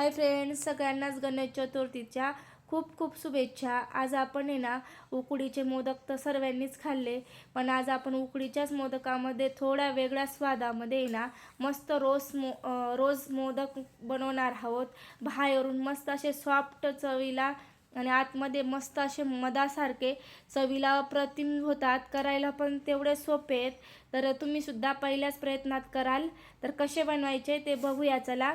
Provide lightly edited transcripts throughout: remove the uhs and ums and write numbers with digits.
Hi friends, सगळ्यांनाच गणेश चतुर्थीच्या खूप खूप शुभेच्छा। आज आपण आहे ना उकडीचे मोदक तर सर्वांनीच खाल्ले, पण आज आपण उकडीच्याच मोदकामध्ये थोड्या वेगळ्या स्वादामध्ये आहे ना मस्त रोज मोदक बनवणार आहोत। बाहेरून मस्त असे सॉफ्ट चवीला आणि आतमध्ये मस्त असे मधासारखे चवीला अप्रतिम होतात, करायला पण तेवढे सोपे आहेत। तर तुम्ही सुद्धा पहिल्याच प्रयत्नात कराल। तर कसे बनवायचे ते बघूया चला।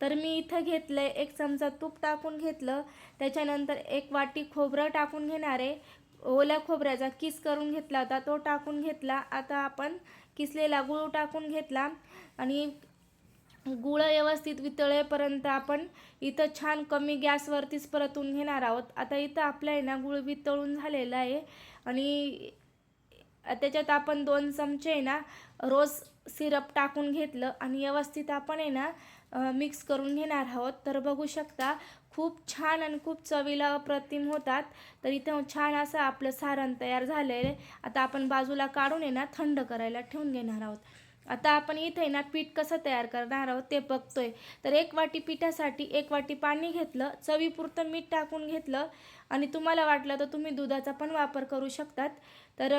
तर मी इथं घेतलं आहे, 1 चमचा तूप टाकून घेतलं, त्याच्यानंतर 1 वाटी खोबरं टाकून घेणार आहे। ओल्या खोबऱ्याचा किस करून घेतला होता तो टाकून घेतला। आता आपण किसलेला गूळ टाकून घेतला आणि गूळ व्यवस्थित वितळेपर्यंत आपण इथं छान कमी गॅसवरतीच परतून घेणार आहोत। आता इथं आपला आहे ना गूळ वितळून झालेला आहे आणि त्याच्यात आपण 2 चमचे आहे ना रोज सिरप टाकून घेतलं आणि व्यवस्थित आपण आहे ना मिक्स करून घेणार आहोत। तर बघू शकता खूप छान आणि खूप चवीला अप्रतिम होतात। तर इथं छान असं आपलं सारण तयार झालेलं आहे। आता आपण बाजूला काढून आहे ना थंड करायला ठेवून घेणार आहोत। आता आपण इथे ना पीठ कसं तयार करणार आहोत ते बघतोय। तर 1 वाटी पिठासाठी 1 वाटी पाणी घेतलं, चवीपुरतं मीठ टाकून घेतलं आणि तुम्हाला वाटलं तर तुम्ही दुधाचा पण वापर करू शकतात। तर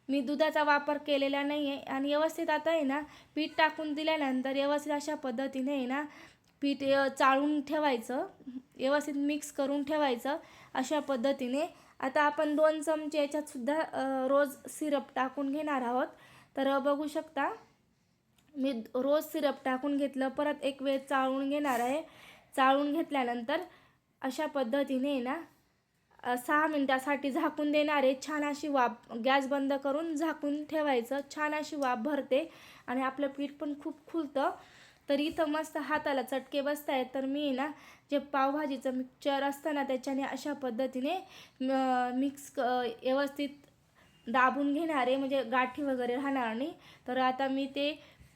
मी दुधाचा वापर केलेला नाही आहे आणि व्यवस्थित आता आहे ना पीठ टाकून दिल्यानंतर व्यवस्थित अशा पद्धतीने आहे ना पीठ चाळून ठेवायचं, व्यवस्थित मिक्स करून ठेवायचं अशा पद्धतीने। आता आपण 2 चमचे याच्यात सुद्धा रोज सिरप टाकून घेणार आहोत। तर बघू शकता मी रोज सिरप टाकून घेतलं, परत एक वेळ चाळून घेणार आहे। चाळून घेतल्यानंतर अशा पद्धतीने ना 6 मिनिटासाठी झाकून देणार आहे। छान अशी वाफ, गॅस बंद करून झाकून ठेवायचं, छान अशी वाफ भरते आणि आपलं पीठ पण खूप फुलतं। तर इथं मस्त हाताला चटके बसत आहेत, तर मी ना जे पावभाजीचं मिक्सचर असतं ना त्याच्याने अशा पद्धतीने मिक्स व्यवस्थित दाबून घेणार आहे, म्हणजे गाठी वगैरे राहणार नाही। तर आता मी ते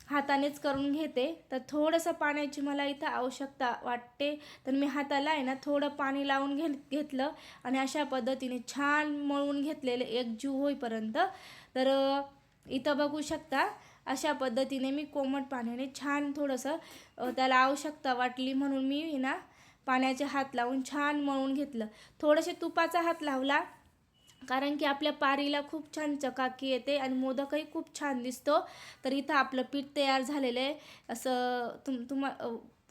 हातानेच करून घेते। तर थोडंसं पाण्याची मला इथं आवश्यकता वाटते, तर मी हाताला आहे ना थोडं पाणी लावून घेतलं आणि अशा पद्धतीने छान मळून घेतलेलं एकजीव होईपर्यंत। तर इथं बघू शकता अशा पद्धतीने मी कोमट पाण्याने छान थोडंसं त्याला आवश्यकता वाटली म्हणून मी ना पाण्याचे हात लावून छान मळून घेतलं। थोडेसे तुपाचा हात लावला कारण की आपल्या पारीला खूप छान चकाकी येते आणि मोदकही खूप छान दिसतो। तर इथं आपलं पीठ तयार झालेलं आहे। असं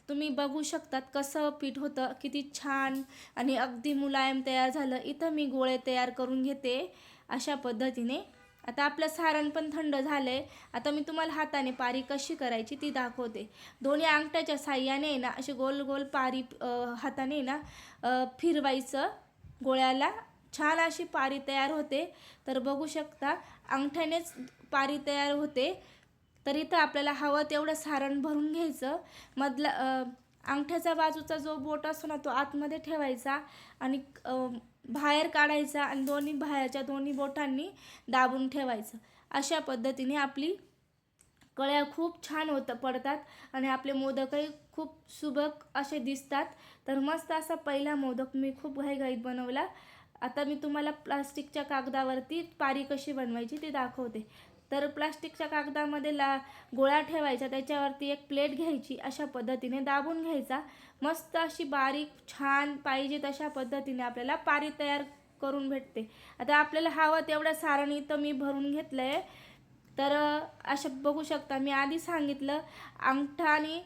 तुम्ही बघू शकतात कसं पीठ होतं, किती छान आणि अगदी मुलायम तयार झालं। इथं मी गोळे तयार करून घेते अशा पद्धतीने। आता आपलं सारण पण थंड झालं आहे। आता मी तुम्हाला हाताने पारी कशी करायची ती दाखवते। दोन्ही अंगठ्याच्या साह्याने ना असे गोल गोल पारी हाताने ना फिरवायचं गोळ्याला, छान अशी पारी तयार होते। तर बघू शकता अंगठ्यानेच पारी तयार होते। तर इथं आपल्याला हवं तेवढं सारण भरून घ्यायचं। मधला अंगठ्याचा बाजूचा जो बोट असतो ना तो आतमध्ये ठेवायचा आणि बाहेर काढायचा आणि बाहेरच्या दोन्ही बोटांनी दाबून ठेवायचं। अशा पद्धतीने आपली कळ्या खूप छान पडतात आणि आपले मोदकही खूप सुबक असे दिसतात। तर मस्त असा पहिला मोदक मी खूप घाईघाईत बनवला। आता मी तुम्हाला प्लास्टिकच्या कागदावरती पारी कशी बनवायची ते दाखवते। तर प्लास्टिकच्या कागदामध्ये गोळा ठेवायचा, त्याच्यावरती एक प्लेट घ्यायची, अशा पद्धतीने दाबून घ्यायचा। मस्त अशी बारीक छान पाहिजे तशा पद्धतीने आपल्याला पारी तयार करून भेटते। आता आपल्याला हवं तेवढं सारण इथं मी भरून घेतलं आहे। तर असं बघू शकता मी आधी सांगितलं अंगठा आणि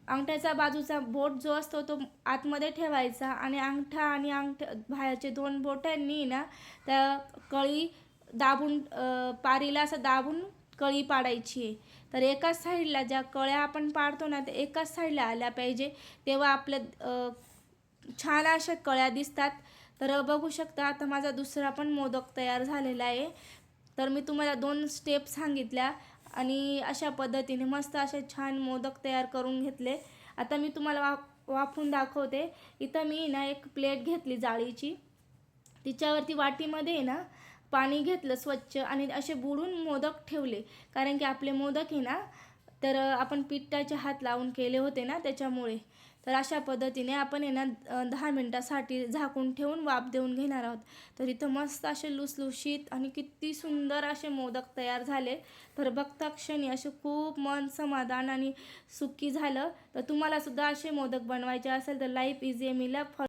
अंगठ्याचा बाजूचा बोट जो असतो तो आतमध्ये ठेवायचा आणि अंगठा आणि बाहेरचे 2 बोटांनी ना त्या कळी दाबून पारीला असं दाबून कळी पाडायची आहे। तर एकाच साईडला ज्या कळ्या आपण पाडतो ना ते एकाच साईडला आल्या पाहिजे, तेव्हा आपल्या छान अशा कळ्या दिसतात। तर बघू शकता आता माझा दुसरा पण मोदक तयार झालेला आहे। तर मी तुम्हाला 2 स्टेप सांगितल्या आणि अशा पद्धतीने मस्त असे छान मोदक तयार करून घेतले। आता मी तुम्हाला वाफून दाखवते। इथं मी ना एक प्लेट घेतली जाळीची, तिच्यावरती वाटीमध्ये ना पाणी घेतलं स्वच्छ आणि असे बुडून मोदक ठेवले, कारण की आपले मोदक आहे ना तर आपण पिठाचे हात लावून केले होते ना त्याच्यामुळे। तर अशा पद्धतीने आपण आहे ना 10 मिनटासाठी झाकून ठेवून वाफ देऊन घेणार आहोत. तर इथं मस्त असे लुसलुशीत आणि किती सुंदर असे मोदक तयार झाले. तर बघता क्षणी असे खूप मन समाधान आणि सुखी झालं. तर तुम्हाला सुद्धा असे मोदक बनवायचे असेल तर लाईफ इझी एमीला